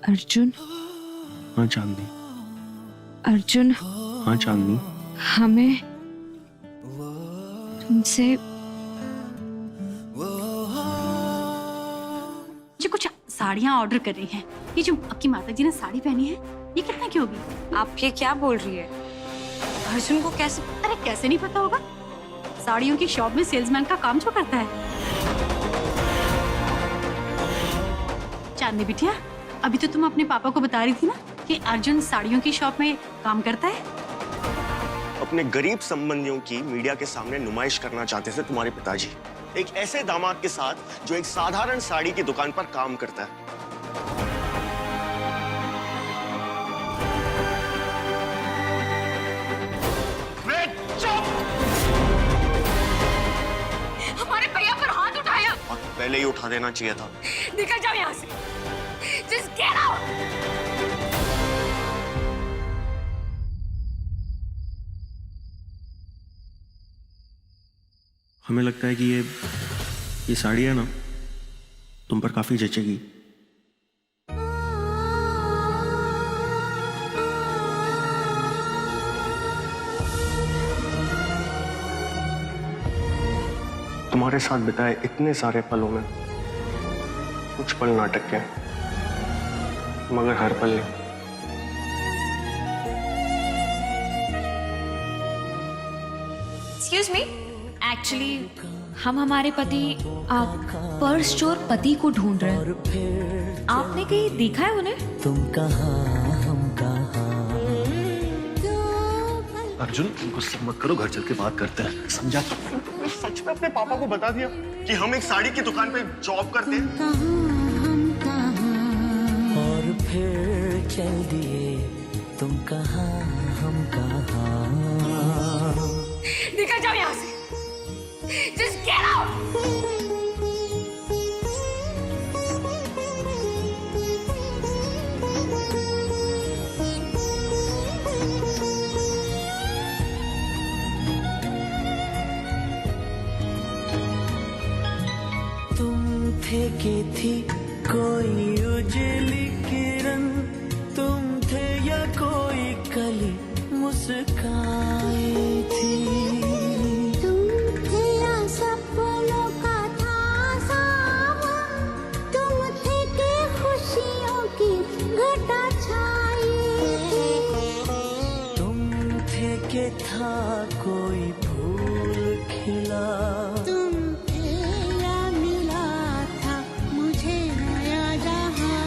अर्जुन। हाँ चांदनी। अर्जुन। हाँ चांदनी। हमें तुमसे मुझे कुछ साड़ियाँ ऑर्डर कर रही हैं। ये जो आपकी माता जी ने साड़ी पहनी है, ये कितने की होगी? आप ये क्या बोल रही है? अर्जुन को कैसे? अरे कैसे नहीं पता होगा? साड़ियों की शॉप में सेल्समैन का काम जो करता है। चांदनी बिटिया, अभी तो तुम अपने पापा को बता रही थी ना कि अर्जुन साड़ियों की शॉप में काम करता है। अपने गरीब संबंधियों की मीडिया के सामने नुमाइश करना चाहते थे तुम्हारे पिताजी, एक ऐसे दामाद के साथ जो एक साधारण साड़ी की दुकान पर काम करता है। हमारे भैया पर हाथ उठाया। और पहले ही उठा देना चाहिए था। निकल जाओ यहाँ से। Just get out! हमें लगता है कि ये साड़ी है ना, तुम पर काफी जचेगी। तुम्हारे साथ बिताए इतने सारे पलों में कुछ पल नाटक के हैं, मगर हर पल नहीं। Excuse me? एक्चुअली हम हमारे पति पर्स चोर पति को ढूंढ रहे हैं। आपने कहीं देखा है उन्हें? तुम कहाँ हम कहाँ। अर्जुन, गुस्सा मत करो, घर चल के बात करते हैं, समझा? सच में अपने पापा को बता दिया कि हम एक साड़ी की दुकान पे जॉब करते हैं। और फिर चल दिए तुम कहाँ हम कहाँ। निकल जाओ यहाँ से। Just get out! तुम थे कि थी कोई उजली किरण, तुम थे या कोई कली मुस्काई थी। के था कोई फूल खिला, तुम थे या मिला था मुझे नया जहां।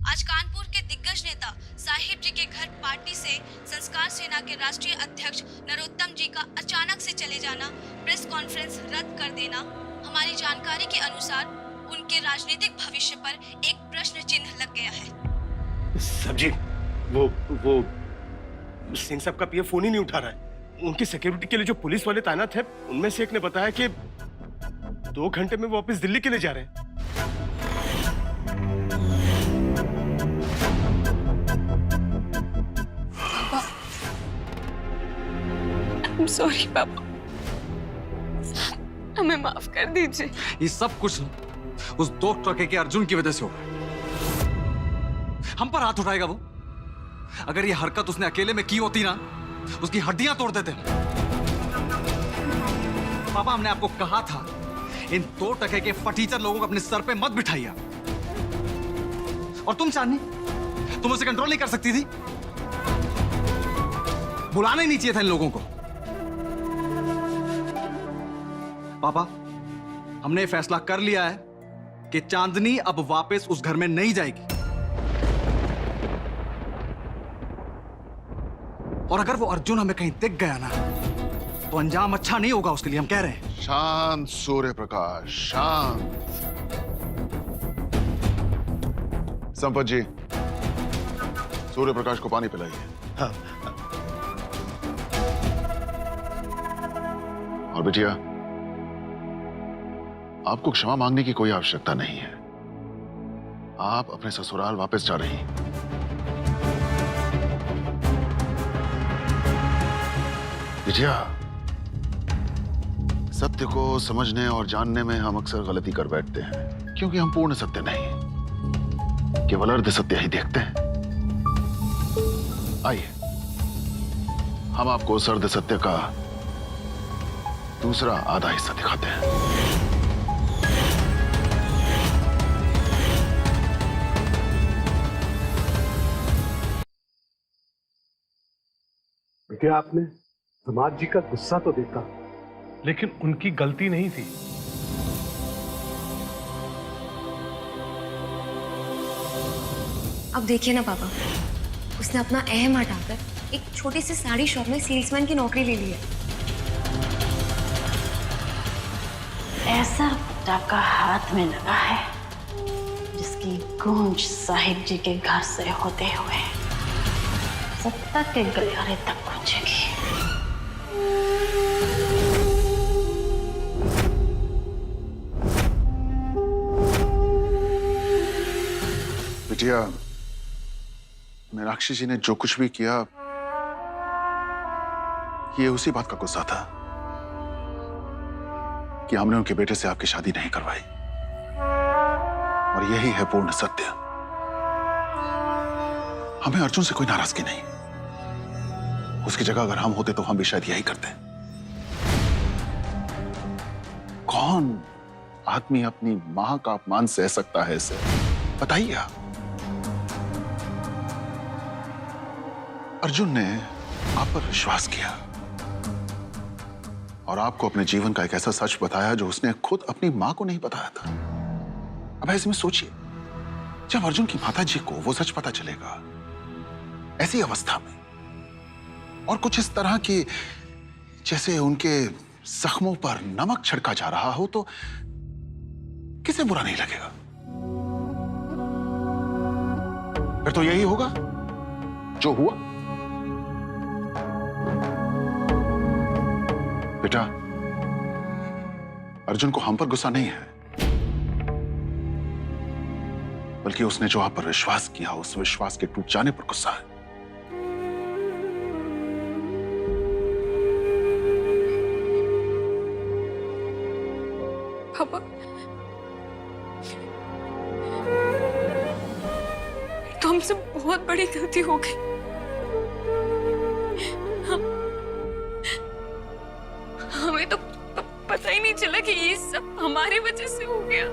आज कानपुर के दिग्गज नेता साहिब जी के घर पार्टी से संस्कार सेना के राष्ट्रीय अध्यक्ष नरोत्तम जी का अचानक से चले जाना, प्रेस कॉन्फ्रेंस रद्द कर देना, हमारी जानकारी के अनुसार उनके राजनीतिक भविष्य पर एक प्रश्न चिन्ह लग गया है। सब जी, वो सिंह साहब का पीए फोन ही नहीं उठा रहा है। उनकी सिक्योरिटी के लिए जो पुलिस वाले तैनात है, उनमें से एक ने बताया कि 2 घंटे में वो वापस दिल्ली के लिए जा रहे हैं। I'm sorry पापा, हमें माफ कर दीजिए। ये सब कुछ उस 2 टके के अर्जुन की वजह से हो गया। हम पर हाथ उठाएगा वो? अगर ये हरकत उसने अकेले में की होती ना, उसकी हड्डियां तोड़ देते। पापा, हमने आपको कहा था इन 2 टके के फटीचर लोगों को अपने सर पे मत बिठाइए। और तुम चांदनी, तुम उसे कंट्रोल नहीं कर सकती थी? बुलाना ही नहीं चाहिए था इन लोगों को। पापा, हमने फैसला कर लिया है कि चांदनी अब वापस उस घर में नहीं जाएगी। और अगर वो अर्जुन हमें कहीं दिख गया ना, तो अंजाम अच्छा नहीं होगा उसके लिए, हम कह रहे हैं। शांत सूर्य प्रकाश, शांत। संपत जी, सूर्य प्रकाश को पानी पिलाइए। हाँ। और बिटिया, आपको क्षमा मांगने की कोई आवश्यकता नहीं है। आप अपने ससुराल वापस जा रही हैं। बिटिया, सत्य को समझने और जानने में हम अक्सर गलती कर बैठते हैं, क्योंकि हम पूर्ण सत्य नहीं, केवल अर्ध सत्य ही देखते हैं। आइए, हम आपको उस अर्ध सत्य का दूसरा आधा हिस्सा दिखाते हैं। बेटे, आपने समाज जी का गुस्सा तो देखा, लेकिन उनकी गलती नहीं थी। अब देखिए ना पापा, उसने अपना अहम हटाकर एक छोटी सी साड़ी शॉप में सेल्समैन की नौकरी ले ली है। ऐसा पटाखा हाथ में लगा है जिसकी गूंज साहिब जी के घर से होते हुए सत्ता के गलियारे तक पहुंचेगी। बिटिया, मीनाक्षी जी ने जो कुछ भी किया, ये उसी बात का गुस्सा था कि हमने उनके बेटे से आपकी शादी नहीं करवाई, और यही है पूर्ण सत्य। हमें अर्जुन से कोई नाराजगी नहीं। उसकी जगह अगर हम होते तो हम भी शायद यही करते। कौन आदमी अपनी मां का अपमान सह सकता है इसे? बताइए आप। अर्जुन ने आप पर विश्वास किया और आपको अपने जीवन का एक ऐसा सच बताया जो उसने खुद अपनी मां को नहीं बताया था। अब ऐसे में सोचिए, जब अर्जुन की माता जी को वो सच पता चलेगा, ऐसी अवस्था में, और कुछ इस तरह की जैसे उनके जख्मों पर नमक छिड़का जा रहा हो, तो किसे बुरा नहीं लगेगा? फिर तो यही होगा जो हुआ। बेटा, अर्जुन को हम पर गुस्सा नहीं है, बल्कि उसने जो आप पर विश्वास किया, उस विश्वास के टूट जाने पर गुस्सा है। पापा, तो हमसे बहुत बड़ी गलती हो गई। हमें तो पता ही नहीं चला कि ये सब हमारी वजह से हो गया।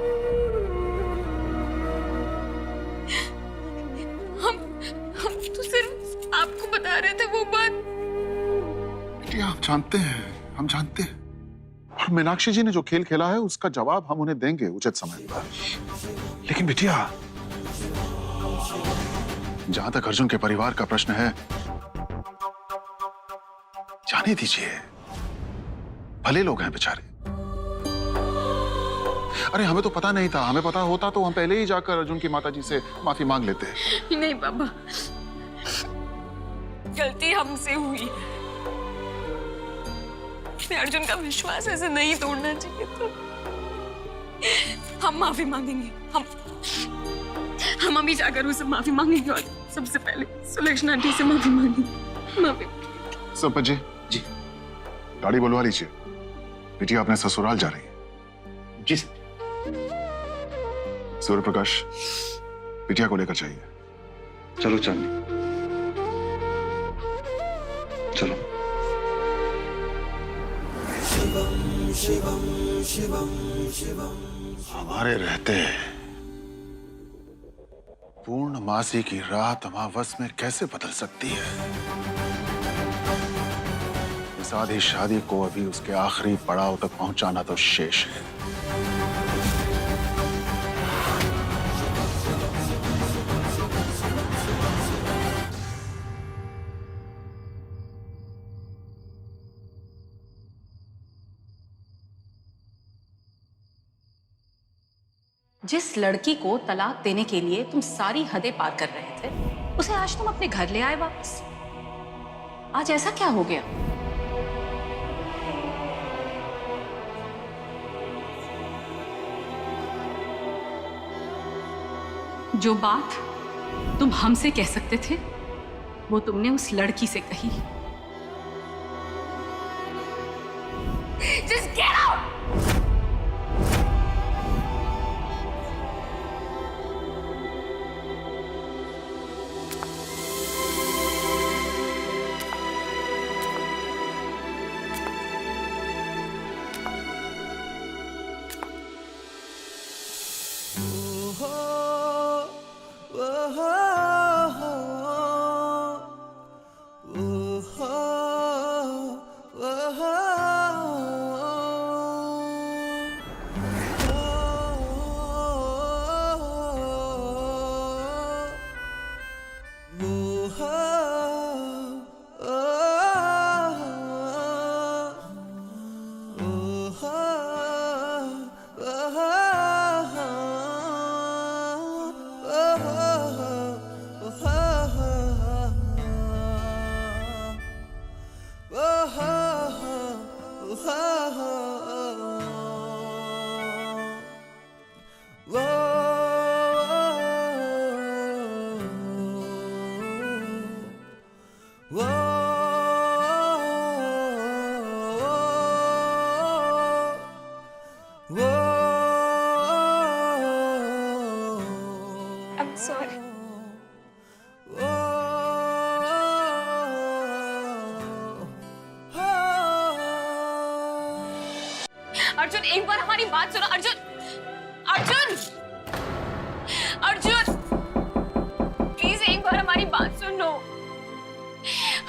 हम तो सिर्फ आपको बता रहे थे वो बात। बेटिया, हम जानते हैं, हम जानते हैं। और मीनाक्षी जी ने जो खेल खेला है, उसका जवाब हम उन्हें देंगे उचित समय पर। लेकिन बिटिया, जहां तक अर्जुन के परिवार का प्रश्न है, जाने दीजिए। भले लोग हैं बेचारे। अरे, हमें तो पता नहीं था। हमें पता होता तो हम पहले ही जाकर अर्जुन की माताजी से माफी मांग लेते। नहीं पापा, गलती हमसे हुई। अर्जुन का विश्वास ऐसे नहीं तोड़ना चाहिए। तो हम माफी मांगेंगे। हम अभी जाकर उससे माफी मांगेंगे, और सबसे पहले सुलक्षणा आंटी से माफी मांगेंगे। माफी। सरपंच जी, गाड़ी बुलवा लीजिए। बिटिया अपने ससुराल जा रही है। जी सर। सूर्य प्रकाश, बिटिया को लेकर चाहिए। चलो चांदनी, चलो। हमारे रहते पूर्णमासी की रात अमावस में कैसे बदल सकती है? इस आधी शादी को अभी उसके आखिरी पड़ाव तक पहुंचाना तो शेष है। जिस लड़की को तलाक देने के लिए तुम सारी हदें पार कर रहे थे, उसे आज तुम अपने घर ले आए वापस। आज ऐसा क्या हो गया? जो बात तुम हमसे कह सकते थे वो तुमने उस लड़की से कही। Just get out! I'm sorry. Arjun, एक बार हमारी बात सुनो। अर्जुन, अर्जुन, अर्जुन, प्लीज एक बार हमारी बात सुन लो।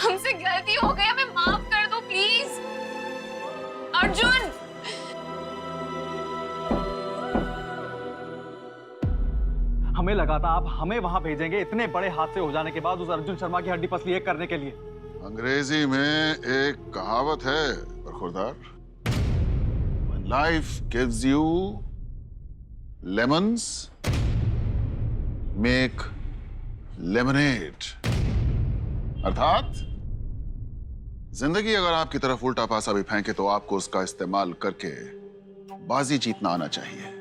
हमसे गलती हो गई, हमें माफ कर दो प्लीज। अर्जुन, हमें लगा था आप हमें वहां भेजेंगे इतने बड़े हादसे हो जाने के बाद उस अर्जुन शर्मा की हड्डी पसली एक करने के लिए। अंग्रेजी में एक कहावत है बरखुरदार, When life gives you lemons, make lemonade। अर्थात जिंदगी अगर आपकी तरफ उल्टा पासा भी फेंके तो आपको उसका इस्तेमाल करके बाजी जीतना आना चाहिए।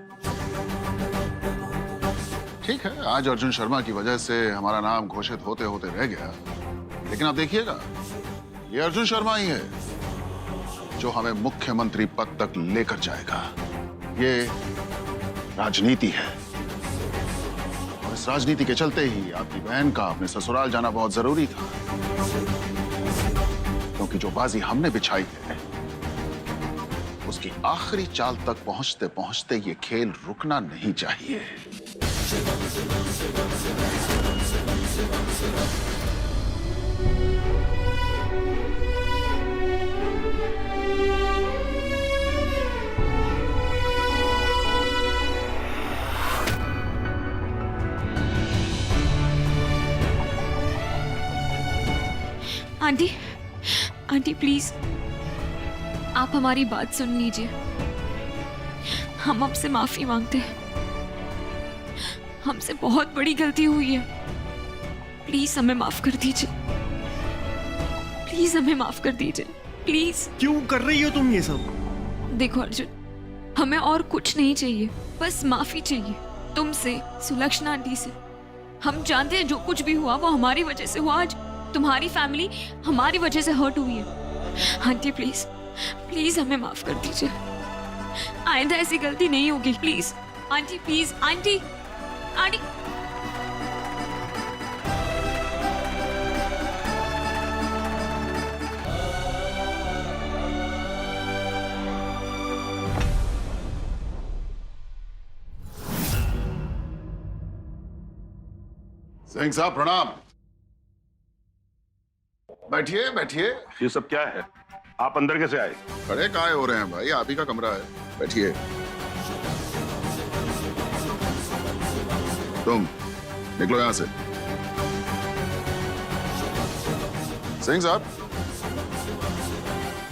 ठीक है, आज अर्जुन शर्मा की वजह से हमारा नाम घोषित होते होते रह गया, लेकिन आप देखिएगा ये अर्जुन शर्मा ही है जो हमें मुख्यमंत्री पद तक लेकर जाएगा। ये राजनीति है और इस राजनीति के चलते ही आपकी बहन का अपने ससुराल जाना बहुत जरूरी था, क्योंकि जो बाजी हमने बिछाई है उसकी आखिरी चाल तक पहुंचते पहुंचते ये खेल रुकना नहीं चाहिए। आंटी, आंटी प्लीज आप हमारी बात सुन लीजिए। हम आपसे माफी मांगते हैं, हमसे बहुत बड़ी गलती हुई है। प्लीज हमें माफ कर दीजिए, प्लीज हमें माफ कर दीजिए, प्लीज। क्यों कर रही हो तुम ये सब? देखो अर्जुन, हमें और कुछ नहीं चाहिए, बस माफी चाहिए तुमसे, सुलक्षणा आंटी से। हम जानते हैं जो कुछ भी हुआ वो हमारी वजह से हुआ। आज तुम्हारी फैमिली हमारी वजह से हर्ट हुई है। आंटी प्लीज, प्लीज हमें माफ कर दीजिए, आइंदा ऐसी गलती नहीं होगी। Please aunty, please aunty, aunty. Singh साहब प्रणाम। बैठिए बैठिए। ये सब क्या है? आप अंदर कैसे आए? खड़े काहे हो रहे हैं भाई, आप ही का कमरा है, बैठिए। तुम निकलो यहां से। सिंह साहब,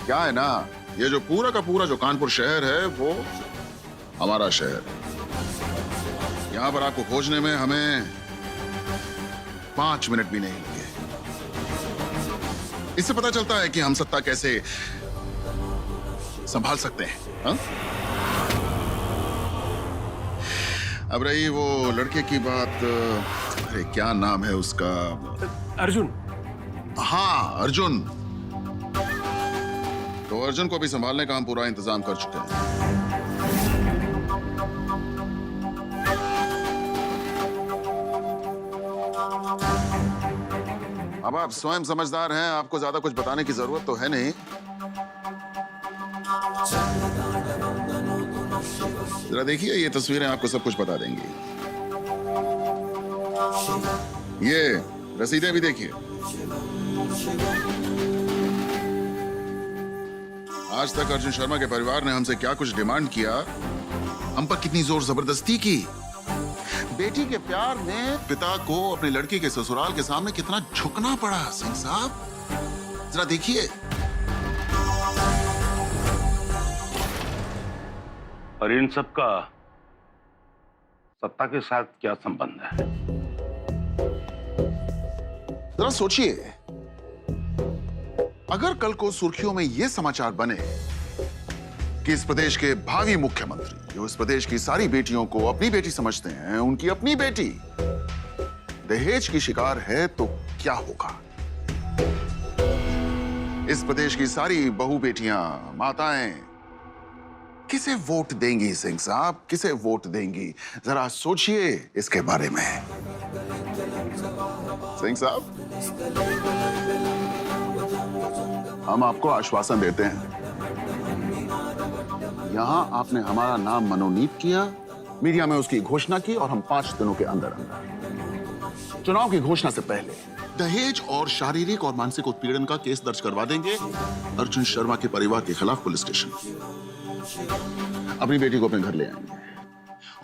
क्या है ना, ये जो पूरा का पूरा जो कानपुर शहर है वो हमारा शहर है। यहां पर आपको खोजने में हमें 5 मिनट भी नहीं लगे। इससे पता चलता है कि हम सत्ता कैसे संभाल सकते हैं। हा? अब रही वो लड़के की बात, अरे क्या नाम है उसका? अर्जुन। हाँ, अर्जुन। तो अर्जुन को भी संभालने का हम पूरा इंतजाम कर चुके हैं। अब आप स्वयं समझदार हैं, आपको ज्यादा कुछ बताने की जरूरत तो है नहीं। जरा देखिए, ये तस्वीरें आपको सब कुछ बता देंगी। ये रसीदें भी देखिए। आज तक अर्जुन शर्मा के परिवार ने हमसे क्या कुछ डिमांड किया, हम पर कितनी जोर जबरदस्ती की। बेटी के प्यार में पिता को अपनी लड़की के ससुराल के सामने कितना झुकना पड़ा। सिंह साहब जरा देखिए। और इन सब का सत्ता के साथ क्या संबंध है? जरा सोचिए, अगर कल को सुर्खियों में यह समाचार बने कि इस प्रदेश के भावी मुख्यमंत्री, जो इस प्रदेश की सारी बेटियों को अपनी बेटी समझते हैं, उनकी अपनी बेटी दहेज की शिकार है, तो क्या होगा? इस प्रदेश की सारी बहू बेटियां, माताएं किसे वोट देंगी? सिंह साहब किसे वोट देंगी? जरा सोचिए इसके बारे में। सिंह साहब, हम आपको आश्वासन देते हैं, यहां आपने हमारा नाम मनोनीत किया, मीडिया में उसकी घोषणा की और हम 5 दिनों के अंदर अंदर चुनाव की घोषणा से पहले दहेज और शारीरिक और मानसिक उत्पीड़न का केस दर्ज करवा देंगे अर्जुन शर्मा के परिवार के खिलाफ पुलिस स्टेशन। अपनी बेटी को अपने घर ले आएंगे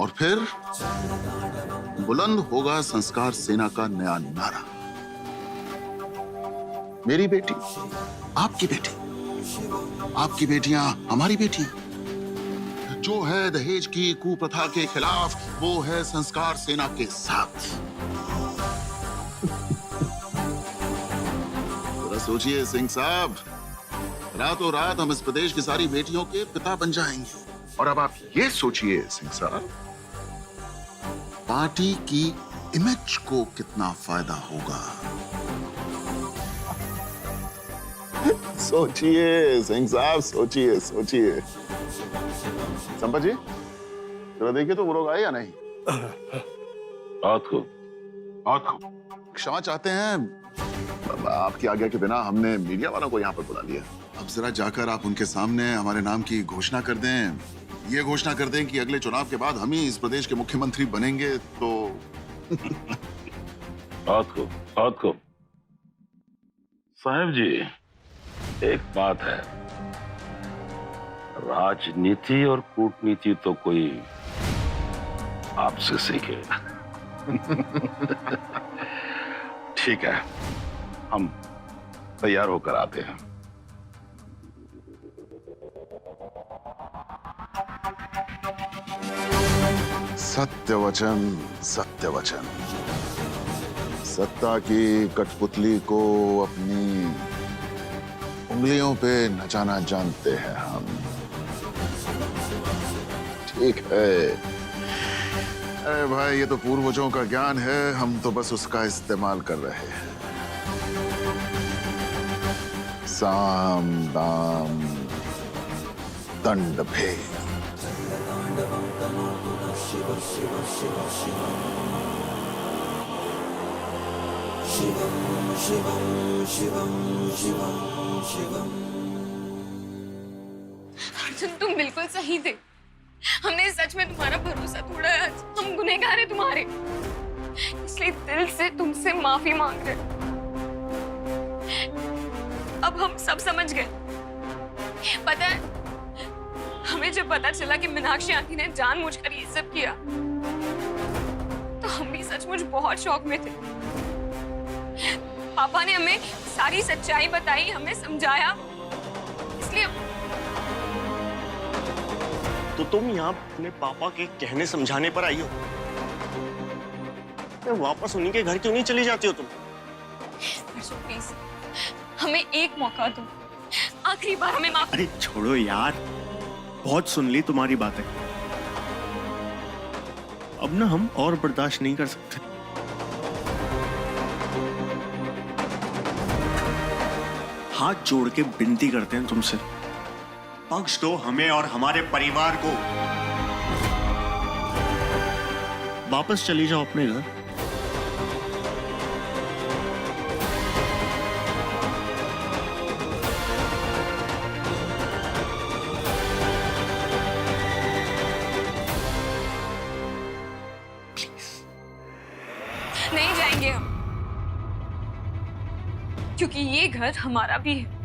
और फिर बुलंद होगा संस्कार सेना का नया नारा। मेरी बेटी, आपकी बेटी, आपकी बेटियां हमारी बेटी। जो है दहेज की कुप्रथा के खिलाफ, वो है संस्कार सेना के साथ। जरा सोचिए सिंह साहब, रातों रात हम इस प्रदेश की सारी बेटियों के पिता बन जाएंगे। और अब आप ये सोचिए सिंह साहब, पार्टी की इमेज को कितना फायदा होगा। सोचिए सिंह साहब, सोचिए सोचिए। संपत जी जरा देखिए तो वो लोग आए या नहीं? बहुत खूब, बहुत खूब। क्षमा चाहते हैं, आपकी आज्ञा के बिना हमने मीडिया वालों को यहाँ पर बुला लिया। अब जरा जाकर आप उनके सामने हमारे नाम की घोषणा कर दें, ये घोषणा कर दें कि अगले चुनाव के बाद हम ही इस प्रदेश के मुख्यमंत्री बनेंगे। तो बहुत खूब, बहुत खूब। साहब जी, एक बात है, राजनीति और कूटनीति तो कोई आपसे सीखे। ठीक है, हम तैयार होकर आते हैं। सत्य वचन, सत्य वचन। सत्ता की कठपुतली को अपनी उंगलियों पे नचाना जानते हैं हम। ठीक है। अरे भाई, ये तो पूर्वजों का ज्ञान है, हम तो बस उसका इस्तेमाल कर रहे हैं। साम दाम दंड भेद। अर्जुन, तुम बिल्कुल सही थे। हमने सच में तुम्हारा भरोसा तोड़ा है। हम गुनहगार हैं तुम्हारे, इसलिए दिल से तुमसे माफी मांग रहे। अब हम सब समझ गए। पता है, हमें जब पता चला कि मीनाक्षी आंटी ने जानबूझकर ये सब किया, तो हम भी सचमुच बहुत शौक में थे। पापा ने हमें सारी सच्चाई बताई, हमें समझाया, इसलिए तो तुम यहाँ अपने पापा के कहने समझाने पर आई हो? तो वापस उन्हीं के घर क्यों नहीं चली जाती हो तुम? प्लीज हमें एक मौका दो, आखिरी बार हमें माफ। अरे छोड़ो यार, बहुत सुन ली तुम्हारी बातें। अब ना हम और बर्दाश्त नहीं कर सकते। हाथ जोड़ के विनती करते हैं तुमसे, बख्श दो हमें और हमारे परिवार को। वापस चली जाओ अपने घर। नहीं जाएंगे हम, क्योंकि ये घर हमारा भी है।